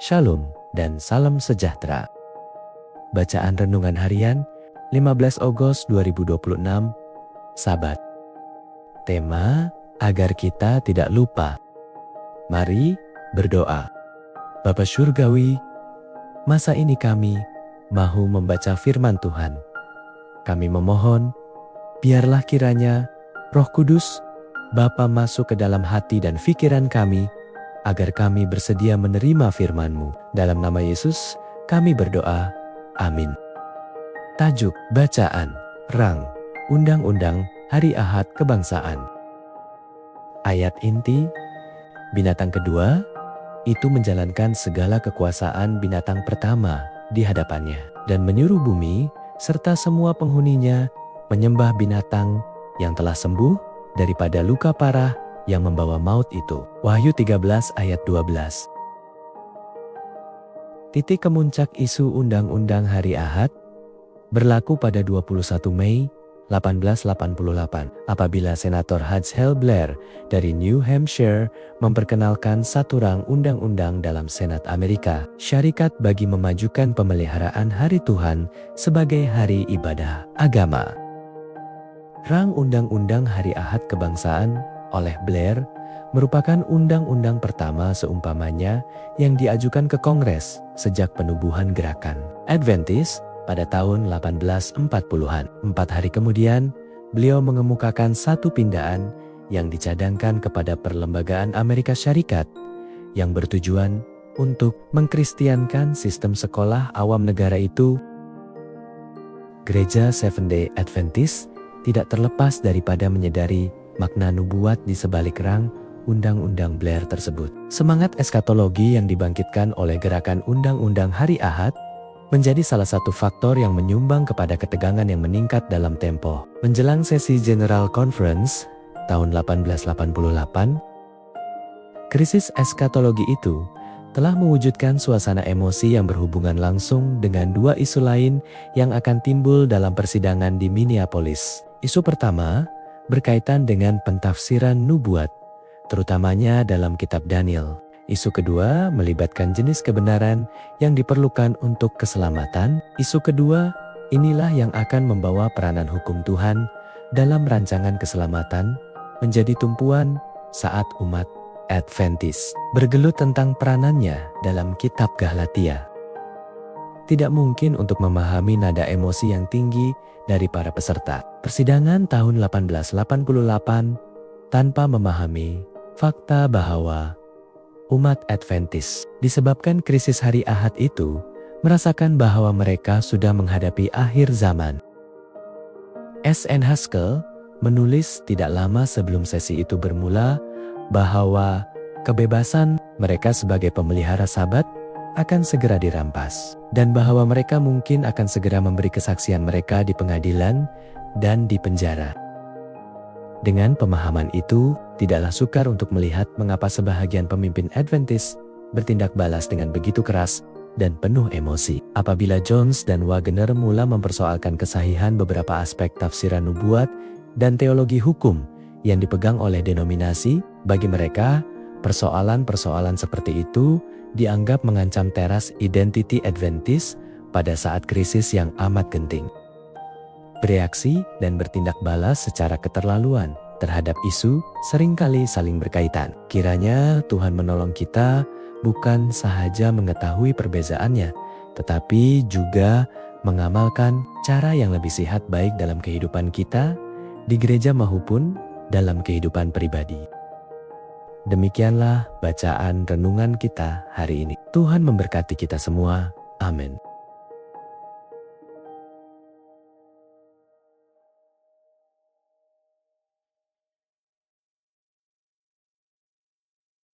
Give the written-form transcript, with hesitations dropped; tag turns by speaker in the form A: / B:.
A: Shalom dan salam sejahtera. Bacaan Renungan Harian 15 Agustus 2026, Sabat. Tema, agar kita tidak lupa. Mari berdoa. Bapa Surgawi, masa ini kami mahu membaca firman Tuhan. Kami memohon, biarlah kiranya Roh Kudus Bapa masuk ke dalam hati dan pikiran kami, agar kami bersedia menerima firman-Mu. Dalam nama Yesus, kami berdoa. Amin. Tajuk bacaan, Rang, Undang-Undang Hari Ahad Kebangsaan. Ayat inti, binatang kedua, itu menjalankan segala kekuasaan binatang pertama di hadapannya, dan menyuruh bumi, serta semua penghuninya, menyembah binatang yang telah sembuh daripada luka parah yang membawa maut itu. Wahyu 13 ayat 12. Titik kemuncak isu Undang-Undang Hari Ahad berlaku pada 21 Mei 1888 apabila Senator H. Blair dari New Hampshire memperkenalkan satu rang undang-undang dalam Senat Amerika Syarikat bagi memajukan pemeliharaan Hari Tuhan sebagai hari ibadah agama. Rang Undang-Undang Hari Ahad Kebangsaan oleh Blair merupakan undang-undang pertama seumpamanya yang diajukan ke Kongres sejak penubuhan gerakan Adventist pada tahun 1840-an. 4 hari kemudian, beliau mengemukakan satu pindaan yang dicadangkan kepada Perlembagaan Amerika Syarikat yang bertujuan untuk mengkristiankan sistem sekolah awam negara itu. Gereja Seventh-day Adventist tidak terlepas daripada menyadari makna nubuat di sebalik rang Undang-Undang Blair tersebut. Semangat eskatologi yang dibangkitkan oleh gerakan Undang-Undang Hari Ahad menjadi salah satu faktor yang menyumbang kepada ketegangan yang meningkat dalam tempo. Menjelang sesi General Conference tahun 1888, krisis eskatologi itu telah mewujudkan suasana emosi yang berhubungan langsung dengan dua isu lain yang akan timbul dalam persidangan di Minneapolis. Isu pertama berkaitan dengan pentafsiran nubuat, terutamanya dalam kitab Daniel. Isu kedua melibatkan jenis kebenaran yang diperlukan untuk keselamatan. Isu kedua inilah yang akan membawa peranan hukum Tuhan dalam rancangan keselamatan menjadi tumpuan saat umat Adventist bergelut tentang peranannya dalam kitab Galatia. Tidak mungkin untuk memahami nada emosi yang tinggi dari para peserta persidangan tahun 1888 tanpa memahami fakta bahwa umat Adventist disebabkan krisis hari Ahad itu merasakan bahwa mereka sudah menghadapi akhir zaman. S.N. Haskell menulis tidak lama sebelum sesi itu bermula bahwa kebebasan mereka sebagai pemelihara Sabat akan segera dirampas, dan bahwa mereka mungkin akan segera memberi kesaksian mereka di pengadilan dan di penjara. Dengan pemahaman itu, tidaklah sukar untuk melihat mengapa sebahagian pemimpin Adventist bertindak balas dengan begitu keras dan penuh emosi. Apabila Jones dan Wagner mula mempersoalkan kesahihan beberapa aspek tafsiran nubuat dan teologi hukum yang dipegang oleh denominasi, bagi mereka, persoalan-persoalan seperti itu dianggap mengancam teras identiti Adventist pada saat krisis yang amat genting. Bereaksi dan bertindak balas secara keterlaluan terhadap isu seringkali saling berkaitan. Kiranya Tuhan menolong kita bukan sahaja mengetahui perbezaannya, tetapi juga mengamalkan cara yang lebih sehat baik dalam kehidupan kita, di gereja maupun dalam kehidupan pribadi. Demikianlah bacaan renungan kita hari ini. Tuhan memberkati kita semua. Amin.